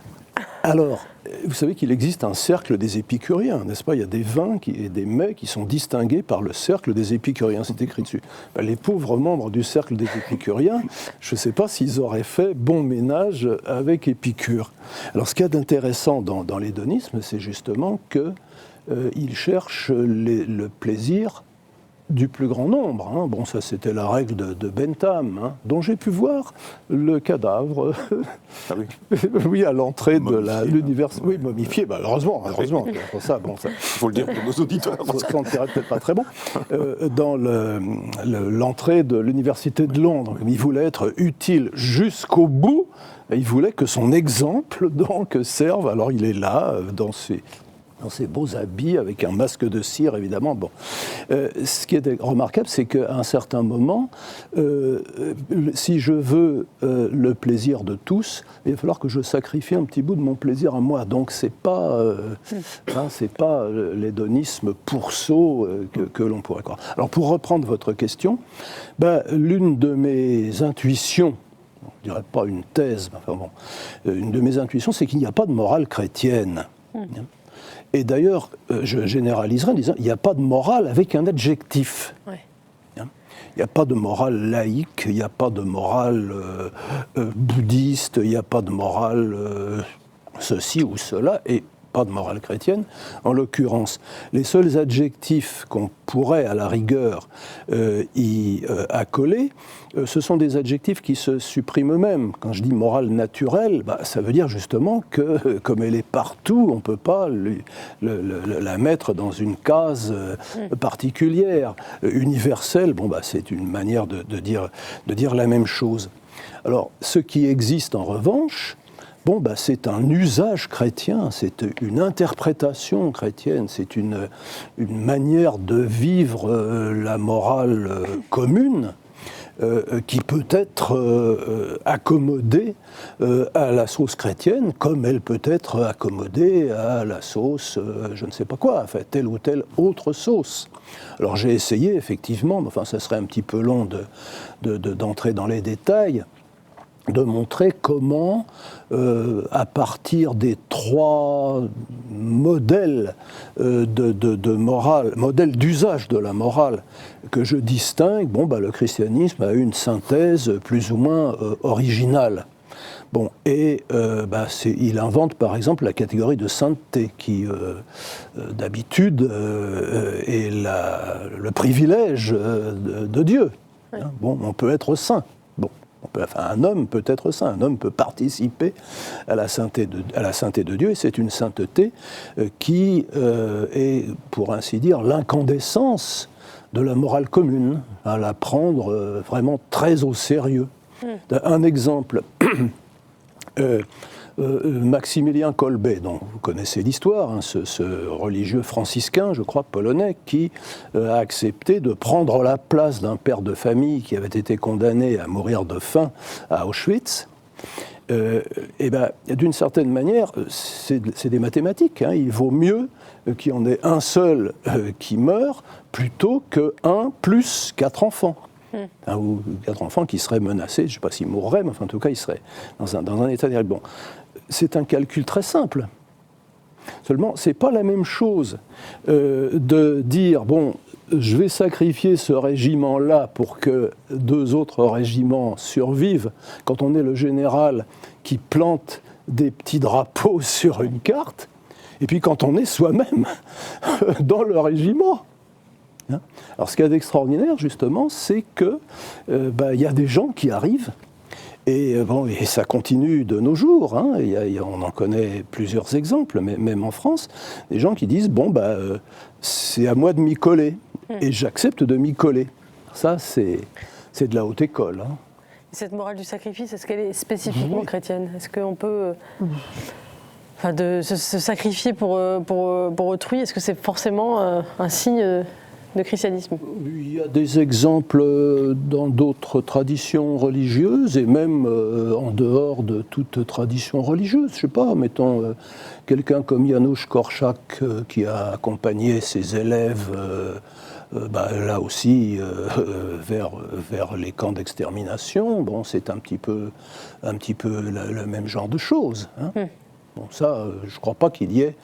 Alors, vous savez qu'il existe un cercle des épicuriens, n'est-ce pas ? Il y a des vins et des mets qui sont distingués par le cercle des épicuriens, c'est écrit dessus. Les pauvres membres du cercle des épicuriens, je ne sais pas s'ils auraient fait bon ménage avec Épicure. Alors, ce qu'il y a d'intéressant dans l'hédonisme, c'est justement qu'il cherche le plaisir du plus grand nombre. Bon, ça c'était la règle de Bentham, dont j'ai pu voir le cadavre oui, à l'entrée de l'université. Oui, momifié, heureusement. Pour ça, il faut le dire pour nos auditeurs. Ça ne serait peut-être pas très bon. Dans l'entrée de l'université de Londres, il voulait être utile jusqu'au bout, il voulait que son exemple donc serve, alors il est là, dans ses beaux habits, avec un masque de cire, évidemment. Bon. Ce qui est remarquable, c'est qu'à un certain moment, si je veux le plaisir de tous, il va falloir que je sacrifie un petit bout de mon plaisir à moi. Donc, c'est pas l'hédonisme pour sot que l'on pourrait croire. Alors, pour reprendre votre question, l'une de mes intuitions, je ne dirais pas une thèse, mais enfin bon, une de mes intuitions, c'est qu'il n'y a pas de morale chrétienne. Et d'ailleurs, je généraliserai en disant il n'y a pas de morale avec un adjectif. Il n'y a pas de morale laïque, il n'y a pas de morale bouddhiste, il n'y a pas de morale ceci ou cela, et pas de morale chrétienne. En l'occurrence, les seuls adjectifs qu'on pourrait, à la rigueur, y accoler, ce sont des adjectifs qui se suppriment eux-mêmes. Quand je dis morale naturelle, ça veut dire justement que, comme elle est partout, on ne peut pas la mettre dans une case particulière. Universelle, c'est une manière de dire la même chose. Alors, ce qui existe en revanche, c'est un usage chrétien, c'est une interprétation chrétienne, c'est une manière de vivre la morale commune qui peut être accommodée à la sauce chrétienne, comme elle peut être accommodée à la sauce, je ne sais pas quoi, enfin telle ou telle autre sauce. Alors j'ai essayé effectivement, mais ça serait un petit peu long d'entrer dans les détails, de montrer comment, à partir des trois modèles de morale, modèles d'usage de la morale que je distingue, le christianisme a une synthèse plus ou moins originale. Il invente par exemple la catégorie de sainteté qui, d'habitude, est le privilège de Dieu. On peut être saint. Un homme peut être saint, un homme peut participer à la sainteté de Dieu, et c'est une sainteté qui est, pour ainsi dire, l'incandescence de la morale commune, à la prendre vraiment très au sérieux. Un exemple, Maximilien Kolbe, dont vous connaissez l'histoire, ce religieux franciscain, je crois, polonais, qui a accepté de prendre la place d'un père de famille qui avait été condamné à mourir de faim à Auschwitz. D'une certaine manière, c'est des mathématiques. Il vaut mieux qu'il y en ait un seul qui meurt plutôt qu'un plus 4 enfants. Ou 4 enfants qui seraient menacés, je ne sais pas s'ils mourraient, mais en tout cas, ils seraient dans un état terrible. C'est un calcul très simple. Seulement, c'est pas la même chose de dire, bon, je vais sacrifier ce régiment-là pour que 2 autres régiments survivent, quand on est le général qui plante des petits drapeaux sur une carte, et puis quand on est soi-même dans le régiment. Alors ce qu'il y a d'extraordinaire, justement, c'est qu'il y a des gens qui arrivent, et ça continue de nos jours, hein, on en connaît plusieurs exemples, même en France, des gens qui disent, c'est à moi de m'y coller. Et j'accepte de m'y coller. Ça, c'est de la haute école. Hein. Cette morale du sacrifice, est-ce qu'elle est spécifiquement chrétienne ? Est-ce qu'on peut se sacrifier pour autrui, est-ce que c'est forcément un signe de christianisme ? Il y a des exemples dans d'autres traditions religieuses et même en dehors de toute tradition religieuse. Je ne sais pas, mettons quelqu'un comme Janusz Korczak qui a accompagné ses élèves là aussi vers les camps d'extermination. Bon, c'est un petit peu le même genre de choses. Hein. Bon, ça, je ne crois pas qu'il y ait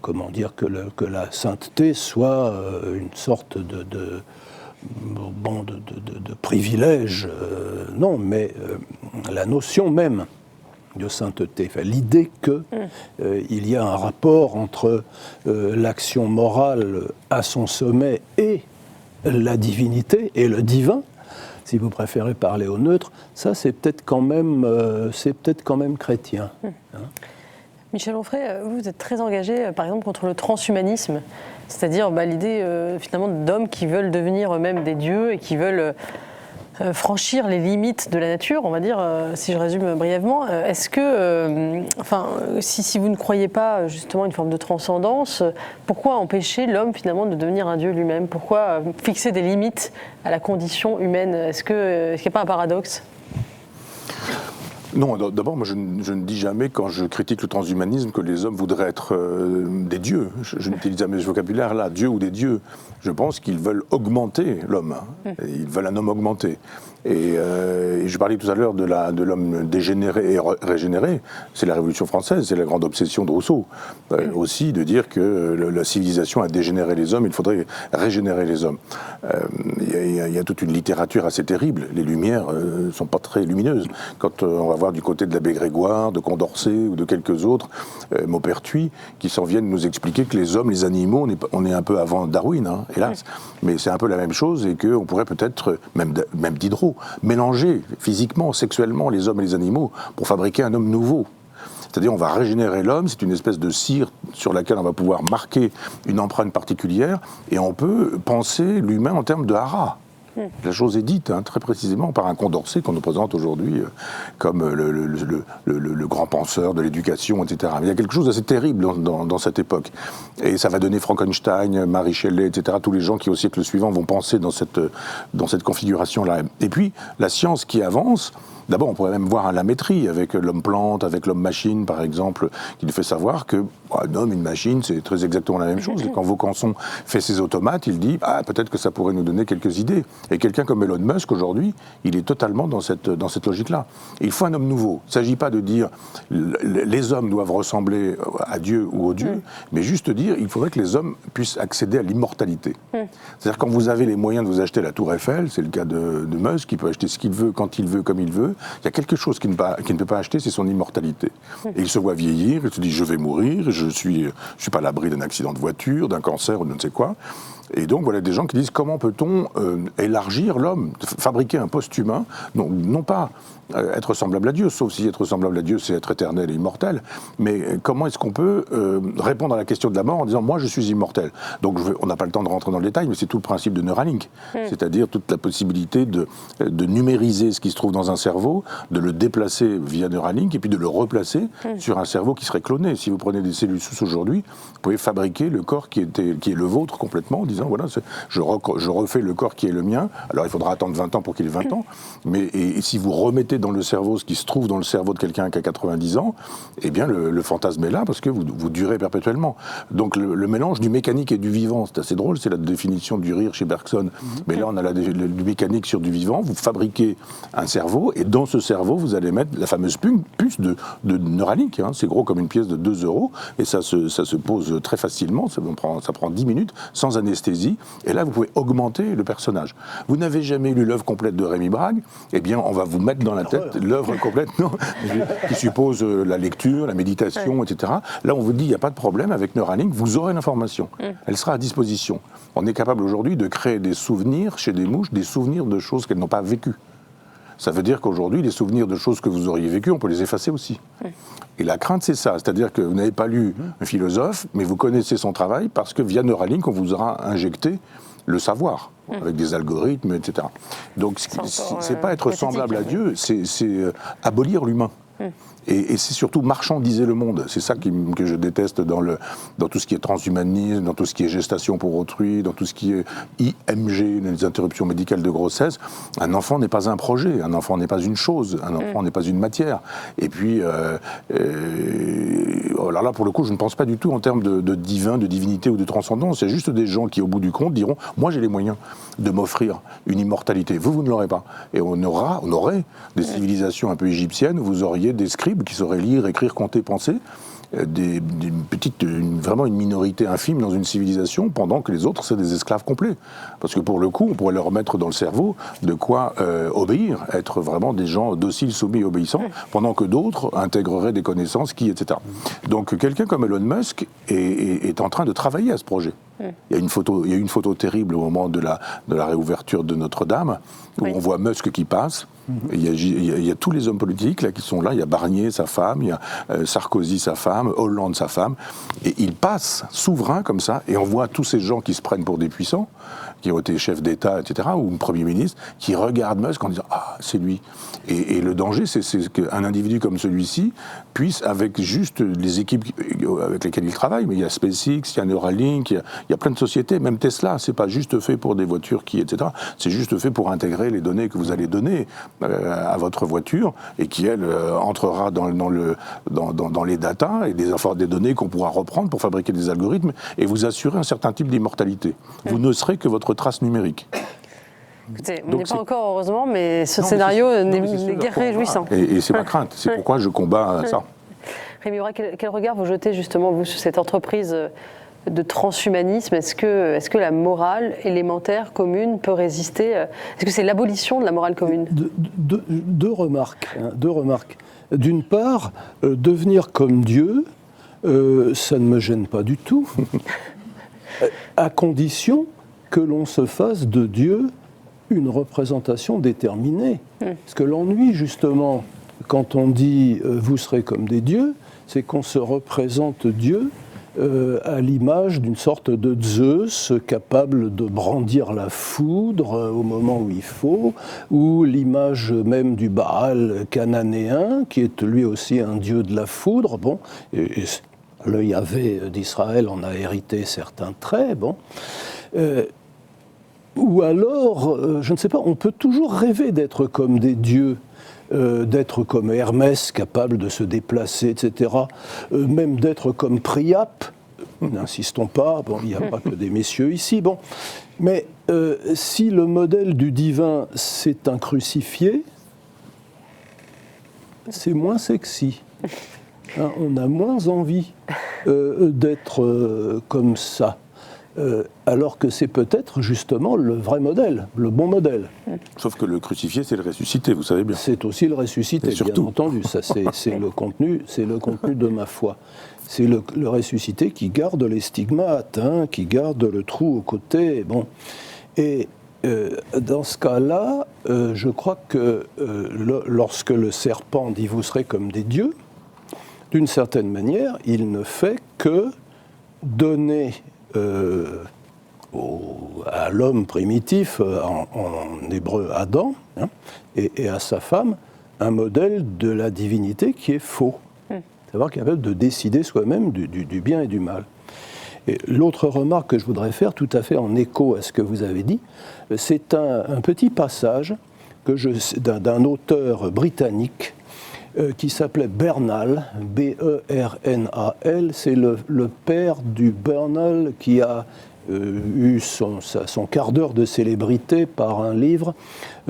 que la sainteté soit une sorte de privilège, non, mais la notion même de sainteté, l'idée qu'il y a un rapport entre l'action morale à son sommet et la divinité et le divin, si vous préférez parler au neutre, ça c'est peut-être quand même chrétien. Hein. Michel Onfray, vous êtes très engagé, par exemple, contre le transhumanisme, c'est-à-dire l'idée finalement d'hommes qui veulent devenir eux-mêmes des dieux et qui veulent franchir les limites de la nature, on va dire, si je résume brièvement. Est-ce que, si vous ne croyez pas justement une forme de transcendance, pourquoi empêcher l'homme finalement de devenir un dieu lui-même ? Pourquoi fixer des limites à la condition humaine ? Est-ce qu'il n'y a pas un paradoxe ? Non, d'abord, moi je ne dis jamais, quand je critique le transhumanisme, que les hommes voudraient être des dieux. Je n'utilise jamais ce vocabulaire-là, Dieu ou des dieux. Je pense qu'ils veulent augmenter l'homme. Ils veulent un homme augmenté. Et je parlais tout à l'heure de l'homme dégénéré et régénéré. C'est la Révolution française, c'est la grande obsession de Rousseau. Aussi de dire que la civilisation a dégénéré les hommes, il faudrait régénérer les hommes. Il y a toute une littérature assez terrible. Les Lumières ne sont pas très lumineuses. Quand on va voir du côté de l'abbé Grégoire, de Condorcet ou de quelques autres, Maupertuis, qui s'en viennent nous expliquer que les hommes, les animaux, on est un peu avant Darwin, hein, hélas. Mais c'est un peu la même chose et qu'on pourrait peut-être, même Diderot, mélanger physiquement, sexuellement les hommes et les animaux pour fabriquer un homme nouveau. C'est-à-dire on va régénérer l'homme, c'est une espèce de cire sur laquelle on va pouvoir marquer une empreinte particulière et on peut penser l'humain en termes de hara. La chose est dite très précisément par un Condorcet qu'on nous présente aujourd'hui comme le grand penseur de l'éducation, etc. Mais il y a quelque chose d'assez terrible dans cette époque. Et ça va donner Frankenstein, Marie Shelley, etc. Tous les gens qui au siècle suivant vont penser dans cette configuration-là. Et puis la science qui avance. D'abord, on pourrait même voir la métrie avec l'homme-plante, avec l'homme-machine, par exemple, qui nous fait savoir que un homme, une machine, c'est très exactement la même chose. Et quand Vaucanson fait ses automates, il dit peut-être que ça pourrait nous donner quelques idées. Et quelqu'un comme Elon Musk, aujourd'hui, il est totalement dans cette logique-là. Et il faut un homme nouveau. Il ne s'agit pas de dire les hommes doivent ressembler à Dieu ou aux dieux, mais juste dire il faudrait que les hommes puissent accéder à l'immortalité. C'est-à-dire quand vous avez les moyens de vous acheter la Tour Eiffel, c'est le cas de Musk, qui peut acheter ce qu'il veut, quand il veut, comme il veut. Il y a quelque chose qu'il ne peut pas acheter, c'est son immortalité. Et il se voit vieillir, il se dit je vais mourir, je suis pas à l'abri d'un accident de voiture, d'un cancer ou de ne sais quoi. Et donc voilà des gens qui disent comment peut-on élargir l'homme, fabriquer un post-humain, non pas être semblable à Dieu, sauf si être semblable à Dieu c'est être éternel et immortel, mais comment est-ce qu'on peut répondre à la question de la mort en disant moi je suis immortel. Donc on n'a pas le temps de rentrer dans le détail, mais c'est tout le principe de Neuralink, c'est-à-dire toute la possibilité de numériser ce qui se trouve dans un cerveau, de le déplacer via Neuralink et puis de le replacer sur un cerveau qui serait cloné. Si vous prenez des cellules souches aujourd'hui, vous pouvez fabriquer le corps qui est le vôtre complètement en disant disant, voilà, je refais le corps qui est le mien. Alors il faudra attendre 20 ans pour qu'il ait 20 ans, mais et si vous remettez dans le cerveau ce qui se trouve dans le cerveau de quelqu'un qui a 90 ans, eh bien le fantasme est là parce que vous durez perpétuellement. Donc le mélange du mécanique et du vivant, c'est assez drôle, c'est la définition du rire chez Bergson. Mais là, on a du mécanique sur du vivant. Vous fabriquez un cerveau et dans ce cerveau, vous allez mettre la fameuse puce de Neuralink. Hein. C'est gros comme une pièce de 2 € et ça se pose très facilement. Ça prend 10 minutes sans anesthésie. Et là, vous pouvez augmenter le personnage. Vous n'avez jamais lu l'œuvre complète de Rémi Brague, eh bien, on va vous mettre dans la tête l'œuvre complète, non, qui suppose la lecture, la méditation, etc. Là, on vous dit, il n'y a pas de problème avec Neuralink, vous aurez l'information. Elle sera à disposition. On est capable aujourd'hui de créer des souvenirs chez des mouches, des souvenirs de choses qu'elles n'ont pas vécues. Ça veut dire qu'aujourd'hui, les souvenirs de choses que vous auriez vécues, on peut les effacer aussi. Et la crainte, c'est ça. C'est-à-dire que vous n'avez pas lu un philosophe, mais vous connaissez son travail parce que via Neuralink, on vous aura injecté le savoir, avec des algorithmes, etc. Donc, c'est pas être semblable à Dieu, c'est abolir l'humain. Et c'est surtout marchandiser le monde. C'est ça que je déteste dans tout ce qui est transhumanisme, dans tout ce qui est gestation pour autrui, dans tout ce qui est IMG, les interruptions médicales de grossesse. Un enfant n'est pas un projet, un enfant n'est pas une chose, un enfant n'est pas une matière. Et puis, alors là, pour le coup, je ne pense pas du tout en termes de divin, de divinité ou de transcendance. C'est juste des gens qui, au bout du compte, diront « Moi, j'ai les moyens de m'offrir une immortalité. Vous ne l'aurez pas. » Et on aurait des civilisations un peu égyptiennes où vous auriez des scribes qui sauraient lire, écrire, compter, penser, vraiment une minorité infime dans une civilisation, pendant que les autres, c'est des esclaves complets. Parce que pour le coup, on pourrait leur mettre dans le cerveau de quoi obéir, être vraiment des gens dociles, soumis, obéissants, pendant que d'autres intégreraient des connaissances, etc. Donc quelqu'un comme Elon Musk est en train de travailler à ce projet. Il y a une photo terrible au moment de la réouverture de Notre-Dame, où on voit Musk qui passe. Il y a tous les hommes politiques là, qui sont là. Il y a Barnier, sa femme, il y a Sarkozy, sa femme, Hollande, sa femme. Et il passe souverain comme ça, et on voit tous ces gens qui se prennent pour des puissants, qui ont été chefs d'État, etc., ou Premier ministre, qui regardent Musk en disant « Ah, c'est lui ». Et le danger, c'est qu'un individu comme celui-ci puisse, avec juste les équipes avec lesquelles il travaille, mais il y a SpaceX, il y a Neuralink, il y a plein de sociétés, même Tesla, c'est pas juste fait pour des voitures etc., c'est juste fait pour intégrer les données que vous allez donner à votre voiture, et qui, elle, entrera dans les datas et des données qu'on pourra reprendre pour fabriquer des algorithmes et vous assurer un certain type d'immortalité. Vous ne serez que votre trace numérique. Écoutez, on n'est pas encore, heureusement, mais ce scénario n'est guère réjouissant. Et c'est ma crainte, c'est pourquoi je combats ça. Rémi Brague, quel regard vous jetez justement, vous, sur cette entreprise de transhumanisme? Est-ce que la morale élémentaire commune peut résister? Est-ce que c'est l'abolition de la morale commune? Deux remarques. D'une part, devenir comme Dieu, ça ne me gêne pas du tout, à condition que l'on se fasse de Dieu une représentation déterminée. Parce que l'ennui, justement, quand on dit « vous serez comme des dieux », c'est qu'on se représente Dieu à l'image d'une sorte de Zeus capable de brandir la foudre au moment où il faut, ou l'image même du Baal cananéen, qui est lui aussi un dieu de la foudre. Bon, et le Yahvé d'Israël en a hérité certains traits. Bon. Ou alors, je ne sais pas, on peut toujours rêver d'être comme des dieux, d'être comme Hermès, capable de se déplacer, etc. Même d'être comme Priape, n'insistons pas, bon, il n'y a pas que des messieurs ici, bon. Mais si le modèle du divin, c'est un crucifié, c'est moins sexy. Hein, on a moins envie d'être comme ça. Alors que c'est peut-être justement le vrai modèle, le bon modèle. Sauf que le crucifié, c'est le ressuscité, vous savez bien. C'est aussi le ressuscité, bien entendu. Ça, c'est le contenu de ma foi. C'est le ressuscité qui garde les stigmates, hein, qui garde le trou au côté. Bon. Et dans ce cas-là, je crois que lorsque le serpent dit « vous serez comme des dieux », d'une certaine manière, il ne fait que donner à l'homme primitif, en hébreu Adam, hein, et à sa femme, un modèle de la divinité qui est faux. Savoir qu'il est capable de décider soi-même du bien et du mal. Et l'autre remarque que je voudrais faire, tout à fait en écho à ce que vous avez dit, c'est un petit passage d'un auteur britannique qui s'appelait Bernal, B-E-R-N-A-L. C'est le père du Bernal qui a eu son quart d'heure de célébrité par un livre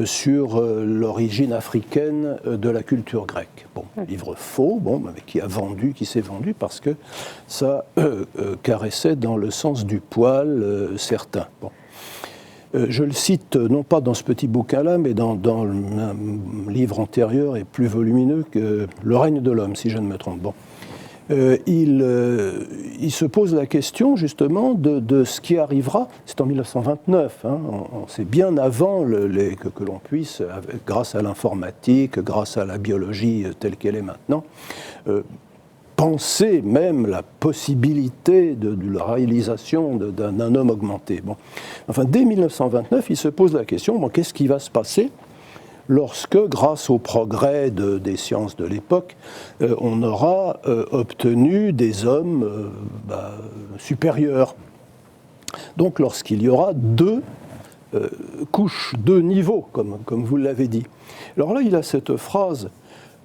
sur l'origine africaine de la culture grecque. Bon, livre faux, bon, mais qui s'est vendu parce que ça caressait dans le sens du poil certains. Bon. Je le cite non pas dans ce petit bouquin-là, mais dans un livre antérieur et plus volumineux que Le règne de l'homme, si je ne me trompe. Bon. Il se pose la question justement de ce qui arrivera, c'est en 1929, hein, c'est bien avant que l'on puisse, grâce à l'informatique, grâce à la biologie telle qu'elle est maintenant, penser même la possibilité de la réalisation d'un homme augmenté. Bon. Enfin, dès 1929, il se pose la question, bon, qu'est-ce qui va se passer lorsque, grâce au progrès des sciences de l'époque, on aura obtenu des hommes supérieurs. Donc lorsqu'il y aura deux couches, deux niveaux, comme vous l'avez dit. Alors là, il a cette phrase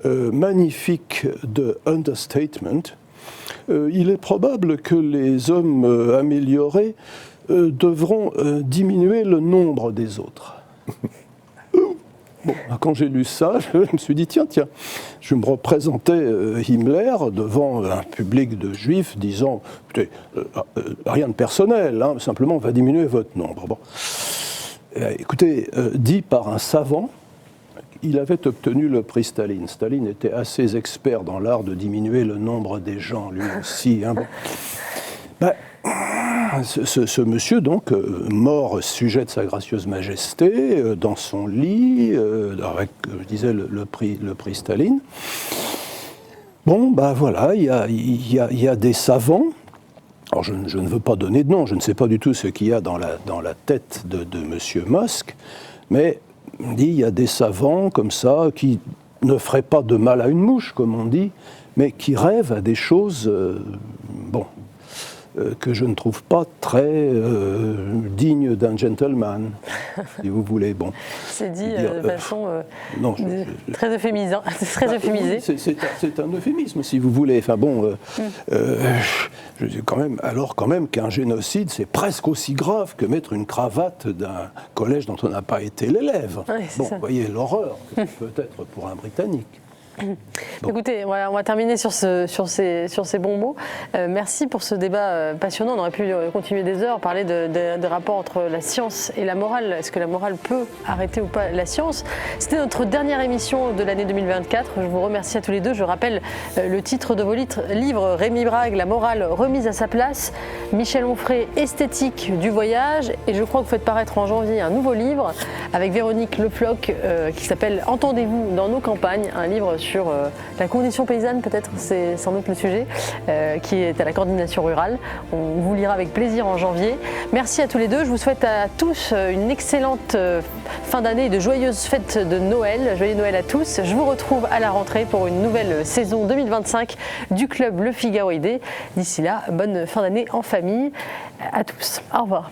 magnifique de understatement. Il est probable que les hommes améliorés devront diminuer le nombre des autres. Bon, quand j'ai lu ça, je me suis dit, tiens, je me représentais Himmler devant un public de juifs disant, écoutez, rien de personnel, hein, simplement on va diminuer votre nombre. Bon. Écoutez, dit par un savant, il avait obtenu le prix Staline. Staline était assez expert dans l'art de diminuer le nombre des gens, lui aussi. Hein, bon. Ce monsieur, donc, mort sujet de sa gracieuse majesté, dans son lit, avec, je disais, le prix Staline. Bon, voilà, il y a des savants. Alors, je ne veux pas donner de nom, je ne sais pas du tout ce qu'il y a dans la tête de monsieur Musk, mais il y a des savants comme ça qui ne feraient pas de mal à une mouche, comme on dit, mais qui rêvent à des choses, que je ne trouve pas très digne d'un gentleman, si vous voulez. Bon. C'est dit de façon très euphémisée. C'est un euphémisme, si vous voulez. Enfin bon, je dis quand même qu'un génocide, c'est presque aussi grave que mettre une cravate d'un collège dont on n'a pas été l'élève. Oui, bon, vous voyez l'horreur que peut-être pour un Britannique. Bon. Écoutez, voilà, on va terminer sur ces bons mots. Merci pour ce débat passionnant. On aurait pu continuer des heures, parler des rapports entre la science et la morale. Est-ce que la morale peut arrêter ou pas la science? C'était notre dernière émission de l'année 2024. Je vous remercie à tous les deux. Je rappelle le titre de vos livres, Rémi Brague, La morale remise à sa place, Michel Onfray, Esthétique du voyage. Et je crois que vous faites paraître en janvier un nouveau livre avec Véronique Le Floch qui s'appelle Entendez-vous dans nos campagnes, un livre sur la condition paysanne, peut-être, c'est sans doute le sujet, qui est à la coordination rurale. On vous lira avec plaisir en janvier. Merci à tous les deux. Je vous souhaite à tous une excellente fin d'année et de joyeuses fêtes de Noël. Joyeux Noël à tous. Je vous retrouve à la rentrée pour une nouvelle saison 2025 du club Le Figaroïdé. D'ici là, bonne fin d'année en famille à tous. Au revoir.